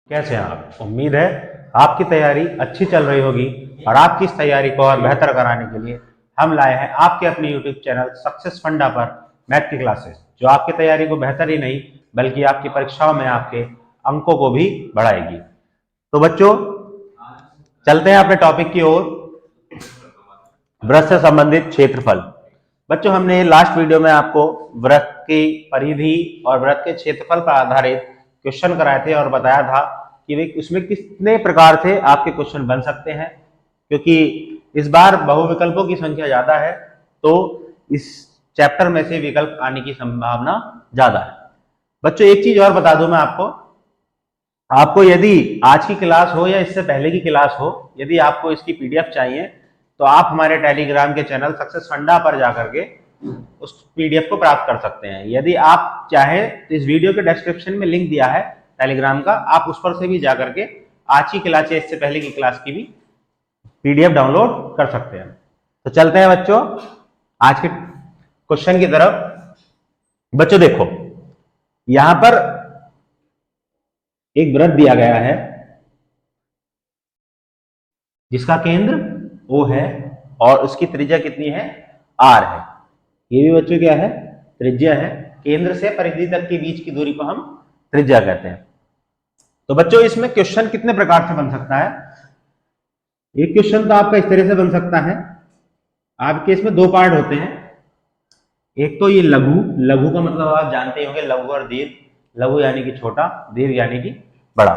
कैसे हैं आप? उम्मीद है आपकी तैयारी अच्छी चल रही होगी और आपकी इस तैयारी को और बेहतर कराने के लिए हम लाए हैं आपके अपने यूट्यूब चैनल सक्सेस फंडा पर मैथ की क्लासेस, जो आपकी तैयारी को बेहतर ही नहीं बल्कि आपकी परीक्षाओं में आपके अंकों को भी बढ़ाएगी। तो बच्चों, चलते हैं अपने टॉपिक की ओर, वृत्त से संबंधित क्षेत्रफल। बच्चों, हमने लास्ट वीडियो में आपको वृत्त की परिधि और वृत्त के क्षेत्रफल पर आधारित क्वेश्चन कराए थे और बताया था कि वे उसमें कितने प्रकार से आपके क्वेश्चन बन सकते हैं, क्योंकि इस बार बहुविकल्पों की संख्या ज्यादा है तो इस चैप्टर में से विकल्प आने की संभावना ज्यादा है। बच्चों, एक चीज और बता दूं मैं आपको यदि आज की क्लास हो या इससे पहले की क्लास हो, यदि आपको इसकी पीडीएफ चाहिए तो आप हमारे टेलीग्राम के चैनल सक्सेस फंडा पर जाकर के उस पीडीएफ को प्राप्त कर सकते हैं। यदि आप चाहें तो इस वीडियो के डिस्क्रिप्शन में लिंक दिया है टेलीग्राम का, आप उस पर से भी जाकर के आज की क्लास या इससे पहले की क्लास की भी पीडीएफ डाउनलोड कर सकते हैं। तो चलते हैं बच्चों आज के क्वेश्चन की तरफ। बच्चों देखो, यहां पर एक वृत्त दिया गया है जिसका केंद्र O है और उसकी त्रिज्या कितनी है? R है। ये भी बच्चों क्या है? त्रिज्या है। केंद्र से परिधि तक के बीच की दूरी को हम त्रिज्या कहते हैं। तो बच्चों, इसमें क्वेश्चन कितने प्रकार से बन सकता है? एक क्वेश्चन तो आपका इस तरह से बन सकता है, आपके इसमें दो पार्ट होते हैं। एक तो ये लघु, लघु का मतलब आप जानते होंगे, लघु और दीर्घ। लघु यानी कि छोटा, दीर्घ यानी कि बड़ा।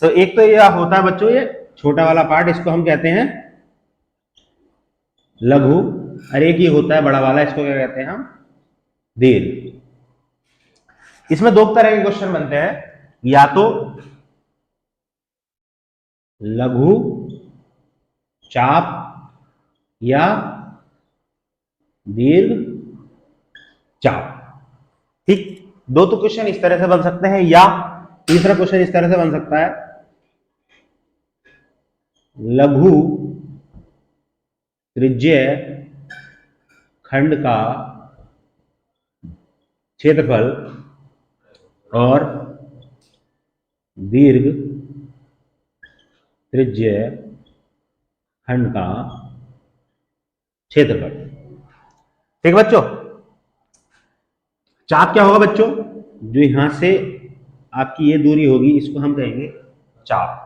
तो एक तो ये होता है बच्चों, ये छोटा वाला पार्ट, इसको हम कहते हैं लघु, और एक ये होता है बड़ा वाला, इसको क्या कहते हैं हम? दीर्घ। इसमें दो तरह के क्वेश्चन बनते हैं, या तो लघु चाप या दीर्घ चाप। ठीक, दो तो क्वेश्चन इस तरह से बन सकते हैं, या तीसरा क्वेश्चन इस तरह से बन सकता है, लघु त्रिज्यीय खंड का क्षेत्रफल और दीर्घ त्रिज्यीय खंड का क्षेत्रफल। ठीक बच्चों, चाप क्या होगा बच्चों? जो यहां से आपकी ये दूरी होगी इसको हम कहेंगे चाप।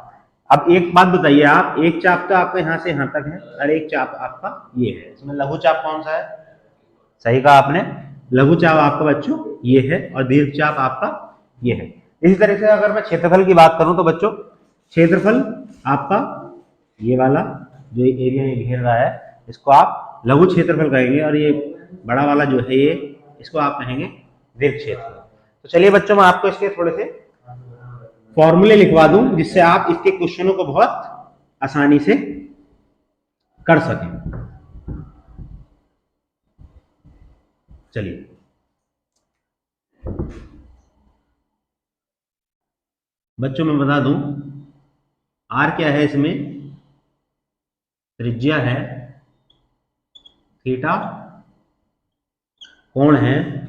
अब एक बात बताइए आप, एक चाप तो आपका यहां से यहां तक है और एक चाप आपका ये है, इसमें लघु चाप कौन सा है? सही कहा आपने, लघु चाप आपका बच्चों ये है और दीर्घ चाप आपका ये है। इसी तरह से अगर मैं क्षेत्रफल की बात करूं तो बच्चों, क्षेत्रफल आपका ये वाला जो एरिया ये घेर रहा है इसको आप लघु क्षेत्रफल कहेंगे, और ये बड़ा वाला जो है ये इसको आप कहेंगे दीर्घ क्षेत्रफल। तो चलिए बच्चों, मैं आपको इसके थोड़े से फॉर्मूले लिखवा दूं जिससे आप इसके क्वेश्चनों को बहुत आसानी से कर सकें। चलिए, बच्चों मैं बता दूं, आर क्या है? इसमें त्रिज्या है, थीटा कोण है,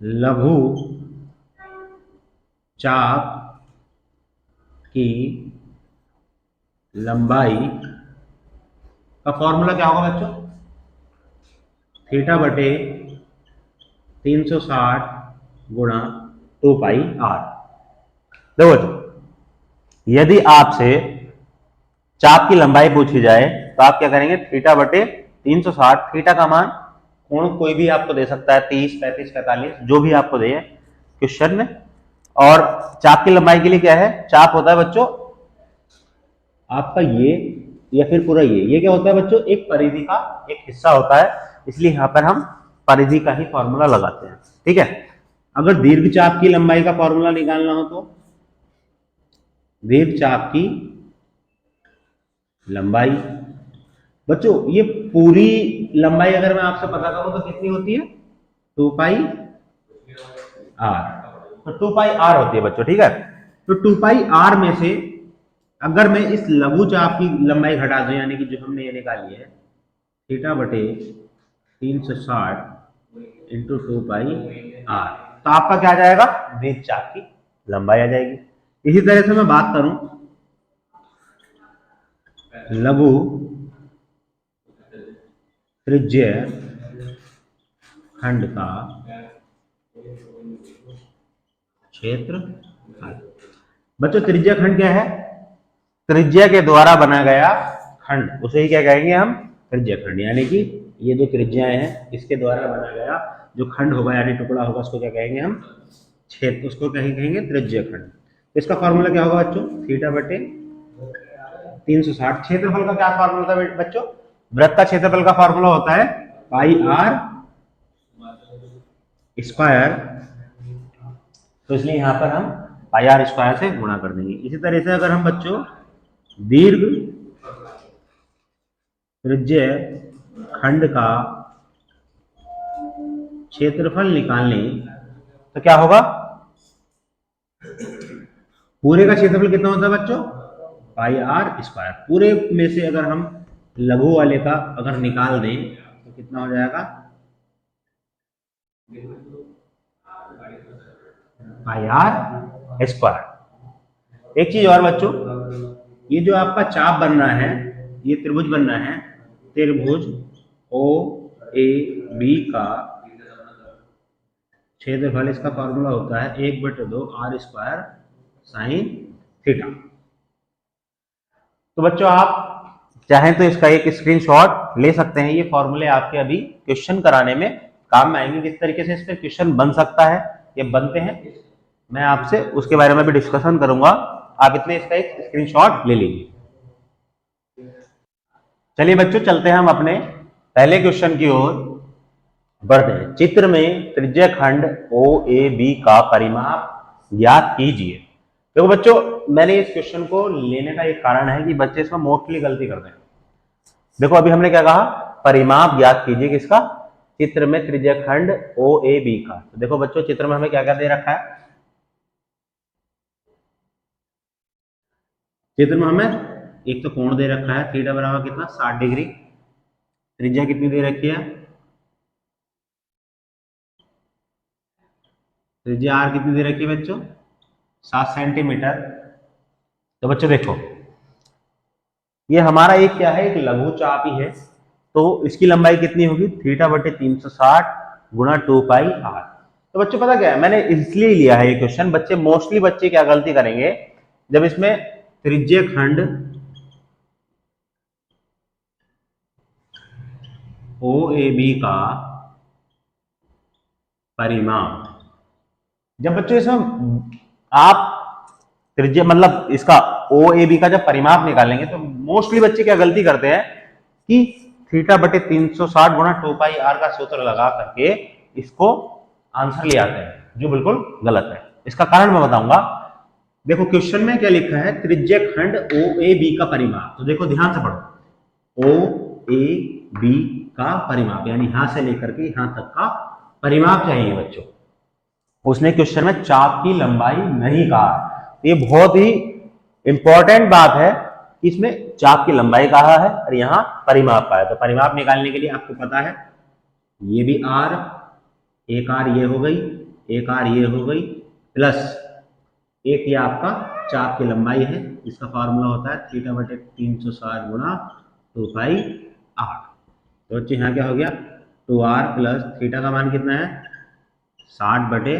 लघु चाप की लंबाई का फॉर्मूला क्या होगा बच्चों? थीटा बटे 360 गुणा 2 पाई आर। देखो बच्चों, यदि आपसे चाप की लंबाई पूछी जाए तो आप क्या करेंगे? थीटा बटे 360, थीटा का मान कोण कोई भी आपको दे सकता है, 30, 35, 45, जो भी आपको दे क्वेश्चन में। और चाप की लंबाई के लिए क्या है? चाप होता है बच्चों आपका ये या फिर पूरा ये क्या होता है बच्चों? एक परिधि का एक हिस्सा होता है, इसलिए यहां पर हम परिधि का ही फॉर्मूला लगाते हैं। ठीक है, अगर दीर्घ चाप की लंबाई का फॉर्मूला निकालना हो तो दीर्घ चाप की लंबाई, बच्चों ये पूरी लंबाई अगर मैं आपसे पता करूं तो कितनी होती है? 2 पाई आर। तो 2 पाई आर होती है बच्चों। ठीक है, तो 2 पाई आर में से अगर मैं इस लघु चाप की लंबाई घटा दूं, यानी कि जो हमने ये निकाली है थीटा बटे 360 इंटू 2 पाई आर, तो आपका क्या आ जाएगा, वृत्त चाप की लंबाई आ जाएगी। इसी तरह से मैं बात करूं लघु त्रिज्य खंड का क्षेत्रफल। बच्चों त्रिज्या खंड क्या है, त्रिज्या के द्वारा बनाया गया खंड, उसे ही क्या कहेंगे हम, त्रिज्या खंड। यानी कि ये जो त्रिज्याएं हैं इसके द्वारा बनाया गया जो खंड होगा यानी टुकड़ा होगा उसको क्या कहेंगे हम, क्षेत्र, उसको कहेंगे त्रिज्या खंड। तो इसका फॉर्मूला क्या होगा बच्चों, थीटा बटे 360। क्षेत्रफल का क्या फॉर्मूला था बच्चों, वृत्त का क्षेत्रफल का फॉर्मूला होता है पाई आर स्क्वायर, तो इसलिए यहां पर हम पाई आर स्क्वायर से गुणा कर देंगे। इसी तरह से अगर हम बच्चों दीर्घ त्रिज्य खंड का क्षेत्रफल निकालने, तो क्या होगा, पूरे का क्षेत्रफल कितना होता है बच्चों, पाई आर स्क्वायर। पूरे में से अगर हम लघु वाले का अगर निकाल दें तो कितना हो जाएगा, पाई आर स्क्वायर। एक चीज और बच्चों, ये जो आपका चाप बन रहा है, ये त्रिभुज बन रहा है, त्रिभुज ओ ए बी का क्षेत्रफल, इसका फॉर्मूला होता है 1/2 आर स्क्वायर साइन थीटा। तो बच्चों आप चाहें तो इसका एक स्क्रीनशॉट ले सकते हैं, ये फॉर्मूले आपके अभी क्वेश्चन कराने में काम में आएंगे। किस तरीके से इस पर क्वेश्चन बन सकता है, ये बनते हैं, मैं आपसे उसके बारे में भी डिस्कशन करूंगा। आप इतने इसका एक स्क्रीनशॉट ले लीजिए। चलिए बच्चों चलते हैं हम अपने पहले क्वेश्चन की ओर बढ़ते हैं। चित्र में त्रिज्य खंड ओ ए बी का परिमाप ज्ञात कीजिए। देखो बच्चों, मैंने इस क्वेश्चन को लेने का एक कारण है कि बच्चे इसमें मोस्टली गलती करते हैं। देखो अभी हमने क्या कहा, परिमाप ज्ञात कीजिए किसका, चित्र में त्रिज्य खंड ओ ए बी का। तो देखो बच्चों चित्र में हमें क्या क्या दे रखा है, चित्र में हमें एक तो कोण दे रखा है, थीटा बराबर कितना 60 डिग्री। त्रिज्या कितनी दे रखी है, त्रिज्या आर कितनी दे रखी है बच्चों, 7 सेंटीमीटर। तो बच्चों देखो ये हमारा एक क्या है, एक लघु चाप ही है, तो इसकी लंबाई कितनी होगी, थीटा बटे 360 गुणा 2 पाई आर। तो बच्चों पता क्या है, मैंने इसलिए लिया है ये क्वेश्चन, बच्चे मोस्टली बच्चे क्या गलती करेंगे, जब इसमें त्रिज्य खंड ओ ए बी का परिमाप, जब बच्चों इसमें आप त्रिज्या मतलब इसका ओ ए बी का जब परिमाप निकालेंगे तो मोस्टली बच्चे क्या गलती करते हैं कि थीटा बटे 360 गुणा 2 पाई आर का सूत्र लगा करके इसको आंसर ले आते हैं, जो बिल्कुल गलत है। इसका कारण मैं बताऊंगा। देखो क्वेश्चन में क्या लिखा है, त्रिज्य खंड ओ ए बी का परिमाप। तो देखो ध्यान से पढ़ो, ओ ए बी का परिमाप यानी यहां से लेकर के यहां तक का परिमाप चाहिए बच्चों। उसने क्वेश्चन में चाप की लंबाई नहीं कहा। ये बहुत ही इंपॉर्टेंट बात है कि इसमें चाप की लंबाई कहा है और यहाँ परिमाप का है। तो परिमाप निकालने के लिए आपको पता है ये भी आर, एक आर ये हो गई, एक आर ये हो गई, प्लस एक ये आपका चाप की लंबाई है, इसका फॉर्मूला होता है थीटा बटे 360 गुणा 2 पाई आर। तो बच्चे यहाँ क्या हो गया, 2r प्लस थीटा का मान कितना है 60 बटे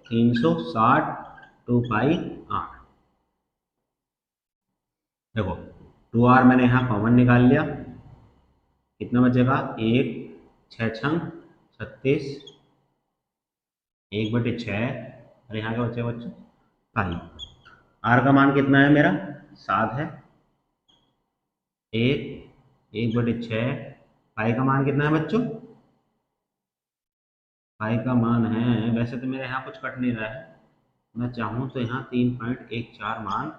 360 2 पाई आर। देखो 2r मैंने यहाँ कॉमन निकाल लिया, कितना बचेगा, 1 6 छंग 36, 1 बटे 6, और यहाँ क्या बचेगा बच्चों पाई। आर का मान कितना है मेरा 7 है, 1 बटे 6, पाई का मान कितना है बच्चों, पाई का मान है, वैसे तो मेरे यहाँ कुछ कट नहीं रहा है, मैं चाहूँ तो यहाँ 3.14 मान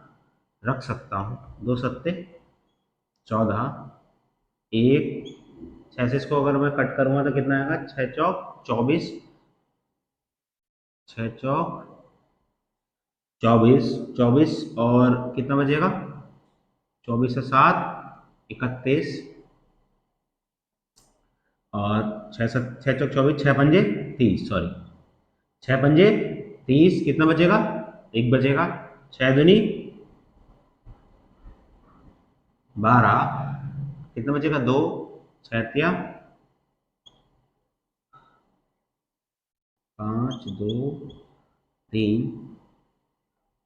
रख सकता हूँ। 2 सत्ते 14, 1 6 से इसको अगर मैं कट करूँगा तो कितना आएगा, 6 चौक 24, 6 चौक 24, 24 और कितना बचेगा 24 से 7 31, और 6 चौक 24, 6 पंजे 30, सॉरी 6 पंजे 30, कितना बचेगा? 1 बचेगा। 6 दूनी 12, कितना बचेगा? 2। 6 तिया 5, 2, 3,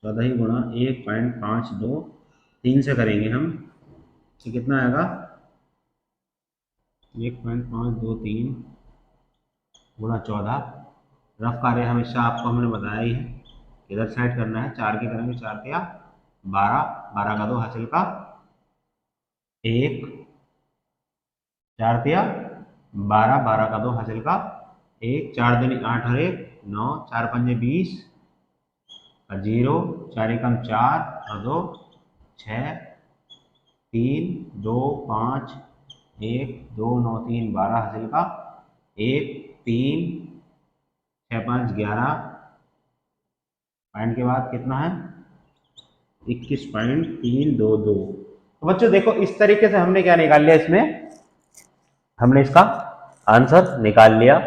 14 ही गुणा 1.52, 3 से करेंगे हम तो कितना आएगा? 1.523 गुणा 14। रफ कार्य हमेशा आपको हमने बताया ही है, इधर साइड करना है। 4 के करेंगे, 4 तिया 12, 12 का 2 हासिल का 1, 4 तिया 12, 12 का 2 हासिल का 1, 4 दूनी 8 और 1 9, 4 पंजे 20 और 0, 4 एकम 4 और 2 6, 3, 2, 5, 1, 2, 9, 3, 12 हासिल का 1, 3, 6, 5, 11, पॉइंट के बाद कितना है? 21.322। तो बच्चों देखो, इस तरीके से हमने क्या निकाल लिया, इसमें हमने इसका आंसर निकाल लिया।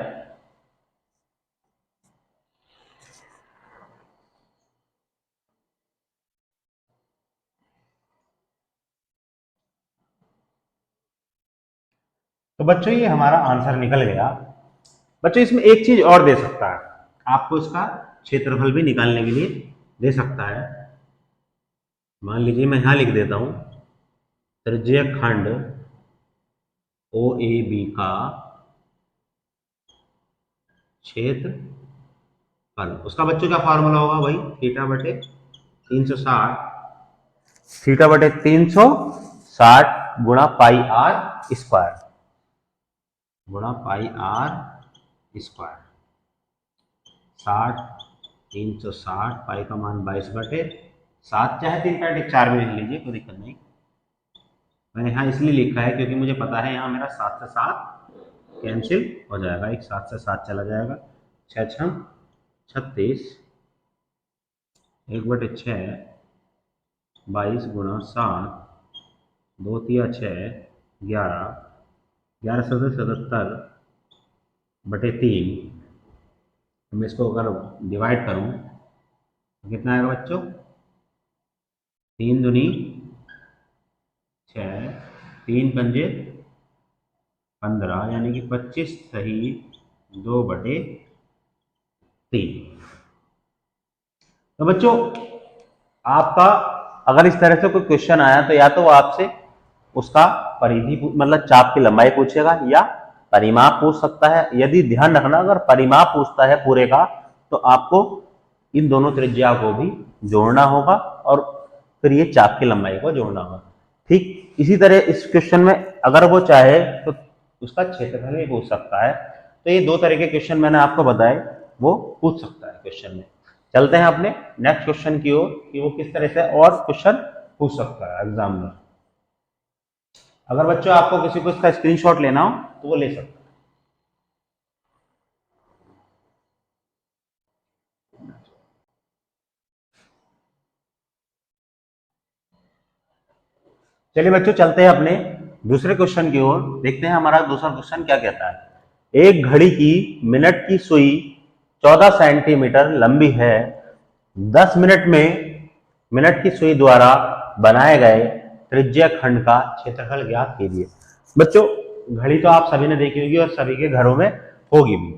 तो बच्चों ये हमारा आंसर निकल गया। बच्चों इसमें एक चीज और दे सकता है, आपको इसका क्षेत्रफल भी निकालने के लिए दे सकता है। मान लीजिए मैं यहां लिख देता हूं, त्रिज्यीय खंड ओ ए बी का क्षेत्रफल, उसका बच्चों क्या फॉर्मूला होगा? भाई थीटा बटे 360, थीटा बटे 360 गुणा पाई आर स्क्वायर, गुणा पाई आर स्क्वायर। 60, 360, पाई का मान 22/7, चाहे 3.14 में लिख लीजिए, कोई दिक्कत नहीं। मैंने यहाँ इसलिए लिखा है क्योंकि मुझे पता है यहाँ मेरा 7 से 7 कैंसिल हो जाएगा, एक 7 से 7 चला जाएगा। 6 6 36, 1/6, 22 गुणा 7, 2 तिया 6, 11, 11 सदस्य 77 बटे 3। मैं इसको अगर डिवाइड करूं तो कितना आएगा बच्चों? 3 दूनी 6, 3 पंजे 15, यानी कि 25 सही 2/3। तो बच्चों आपका अगर इस तरह से कोई क्वेश्चन आया तो या तो वो आपसे उसका परिधि मतलब चाप की लंबाई पूछेगा या परिमाप पूछ सकता है। यदि ध्यान रखना, अगर परिमाप पूछता है पूरे का तो आपको इन दोनों त्रिज्या को भी जोड़ना होगा और फिर ये चाप की लंबाई को जोड़ना होगा। ठीक इसी तरह इस क्वेश्चन में अगर वो चाहे तो उसका क्षेत्रफल भी पूछ सकता है। तो ये दो तरह के क्वेश्चन मैंने आपको बताए, वो पूछ सकता है क्वेश्चन में। चलते हैं अपने नेक्स्ट क्वेश्चन की ओर कि वो किस तरह से और क्वेश्चन पूछ सकता है एग्जाम में। अगर बच्चों आपको किसी को इसका स्क्रीनशॉट लेना हो तो वो ले सकता है। चलिए बच्चों चलते हैं अपने दूसरे क्वेश्चन की ओर, देखते हैं हमारा दूसरा क्वेश्चन क्या कहता है। एक घड़ी की मिनट की सुई 14 सेंटीमीटर लंबी है। 10 मिनट में मिनट की सुई द्वारा बनाए गए त्रिज्या खंड का क्षेत्रफल ज्ञात कीजिए। बच्चों घड़ी तो आप सभी ने देखी होगी और सभी के घरों में होगी भी।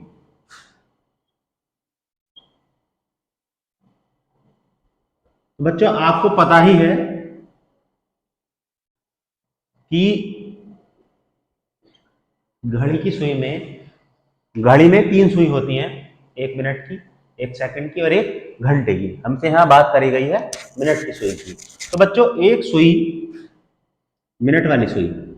बच्चों आपको पता ही है कि घड़ी की सुई में, घड़ी में 3 सुई होती हैं, 1 मिनट की, 1 सेकंड की और 1 घंटे की। हमसे यहाँ बात करी गई है मिनट की सुई की। तो बच्चों एक सुई, मिनट वाली सुई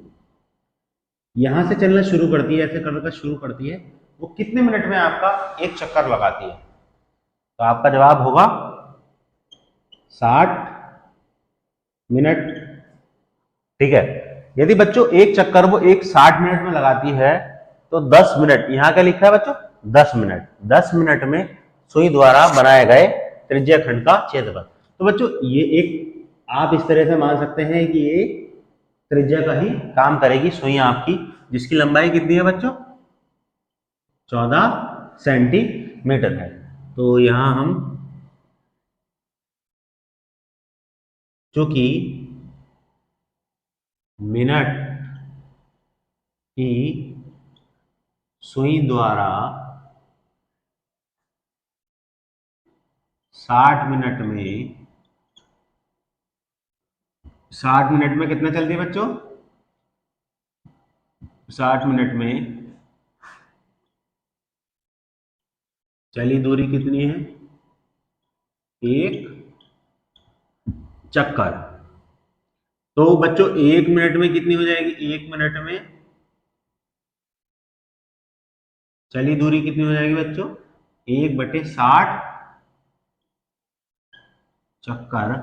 यहां से चलना शुरू करती है, ऐसे करकर शुरू करती है, वो कितने मिनट में आपका एक चक्कर लगाती है? तो आपका जवाब होगा 60 मिनट। ठीक है, यदि बच्चों एक चक्कर वो एक 60 मिनट में लगाती है तो 10 मिनट, यहां क्या लिखा है बच्चों? 10 मिनट। 10 मिनट में सुई द्वारा बनाए गए त्रिज्या खंड का क्षेत्रफल। तो बच्चों ये एक आप इस तरह से मान सकते हैं कि ये त्रिज्या का ही काम करेगी सुई आपकी, जिसकी लंबाई कितनी है बच्चों? 14 सेंटीमीटर है। तो यहाँ हम चूंकि मिनट की सुई द्वारा 60 मिनट में 60 मिनट में कितना चलती है बच्चों? 60 मिनट में चली दूरी कितनी है? एक चक्कर। तो बच्चों 1 मिनट में कितनी हो जाएगी? 1 मिनट में चली दूरी कितनी हो जाएगी बच्चों? 1/60 चक्कर।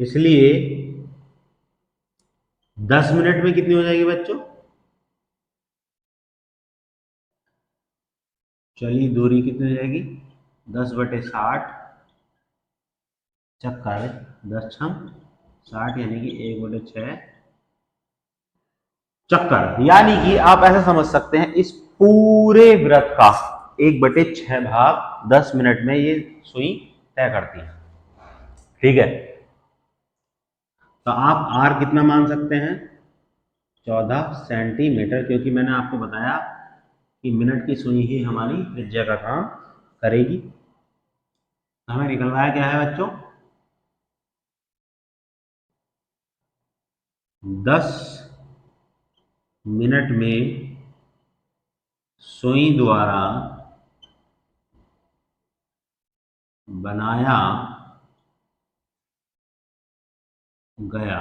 इसलिए 10 मिनट में कितनी हो जाएगी बच्चों? चली दूरी कितनी हो जाएगी? 10/60 चक्कर 10×60 यानी कि 1/6 चक्कर। यानी कि आप ऐसा समझ सकते हैं इस पूरे वृत्त का 1/6 भाग 10 मिनट में ये सुई तय करती है। ठीक है, तो आप आर कितना मान सकते हैं? 14 सेंटीमीटर, क्योंकि मैंने आपको बताया कि मिनट की सुई ही हमारी त्रिज्या का काम करेगी। हमें निकलवाया क्या है बच्चों? 10 मिनट में सुई द्वारा बनाया गया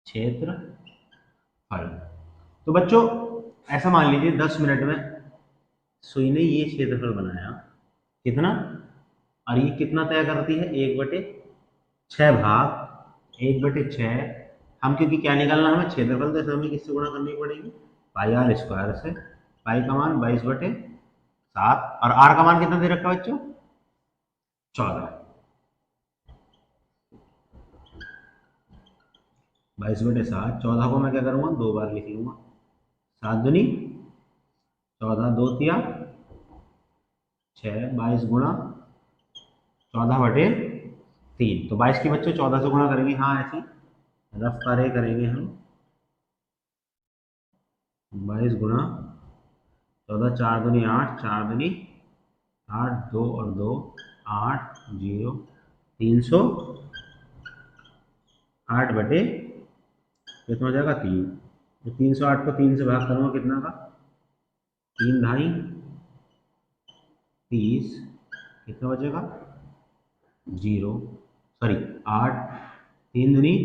क्षेत्रफल। तो बच्चों ऐसा मान लीजिए 10 मिनट में सुई ने ये क्षेत्रफल बनाया, कितना? और ये कितना तय करती है? 1/6 भाग 1/6। हम क्योंकि क्या निकालना हमें? क्षेत्रफल, तो हमें किससे गुणा करनी पड़ेगी? पाई आर स्क्वायर से। पाई का मान 22/7 और आर का मान कितना दे रखा है बच्चों? 14। 22/7, 14 को मैं क्या करूंगा? 2 बार लिख लूंगा। 7 दूनी 14, 2 तिया 6, 22 गुणा 14/3। तो 22 की बच्चों 14 से गुणा करेंगे। हाँ, ऐसी रफ कार्य करेंगे हम। 22 गुणा 14, 4 दूनी 8, 4 दूनी 8, 2 और 2 8, 0 308 कितना हो जाएगा? 3। तो 308 को 3 से भाग करूंगा, कितना का? 3 ढाई 30, कितना बचेगा? 0, सॉरी 8, 3 दूनी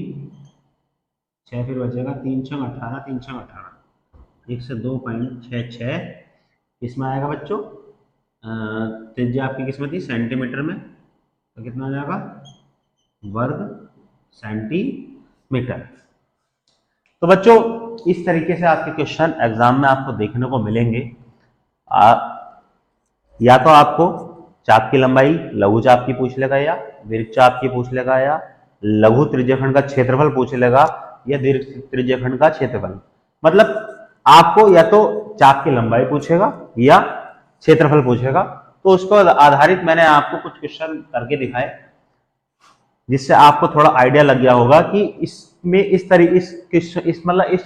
6, फिर बचेगा 3 6 18, 3 6 18, 102.66 इसमें आएगा बच्चों। त्रिज्या आपकी किस्मत थी सेंटीमीटर में, तो कितना हो जाएगा? वर्ग सेंटीमीटर। तो बच्चों इस तरीके से आपके क्वेश्चन एग्जाम में आपको देखने को मिलेंगे। या तो आपको चाप की लंबाई लघु चाप की पूछ लेगा, या दीर्घ चाप की पूछ लेगा, या लघु त्रिज्यखंड का क्षेत्रफल पूछ लेगा, या दीर्घ त्रिज्यखंड का क्षेत्रफल। मतलब आपको या तो चाप की लंबाई पूछेगा या क्षेत्रफल पूछेगा। तो उसको आधारित मैंने आपको कुछ क्वेश्चन करके दिखाए, जिससे आपको थोड़ा आइडिया लग गया होगा कि इसमें इस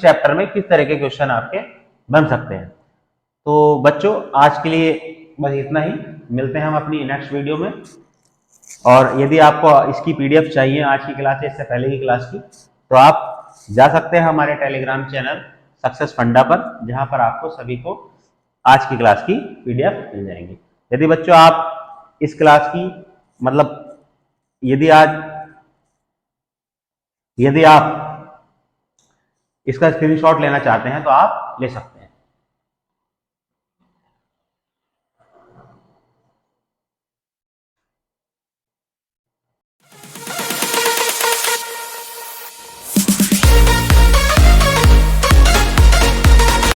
चैप्टर में किस तरह के क्वेश्चन आपके बन सकते हैं। तो बच्चों आज के लिए बस इतना ही। मिलते हैं हम अपनी नेक्स्ट वीडियो में। और यदि आपको इसकी पीडीएफ चाहिए आज की क्लास या इससे पहले की क्लास की, तो आप जा सकते हैं हमारे टेलीग्राम चैनल सक्सेस फंडा पर, जहां पर आपको सभी को आज की क्लास की पीडीएफ मिल जाएंगी। यदि बच्चों आप इस क्लास की मतलब यदि आप इसका स्क्रीनशॉट लेना चाहते हैं तो आप ले सकते हैं।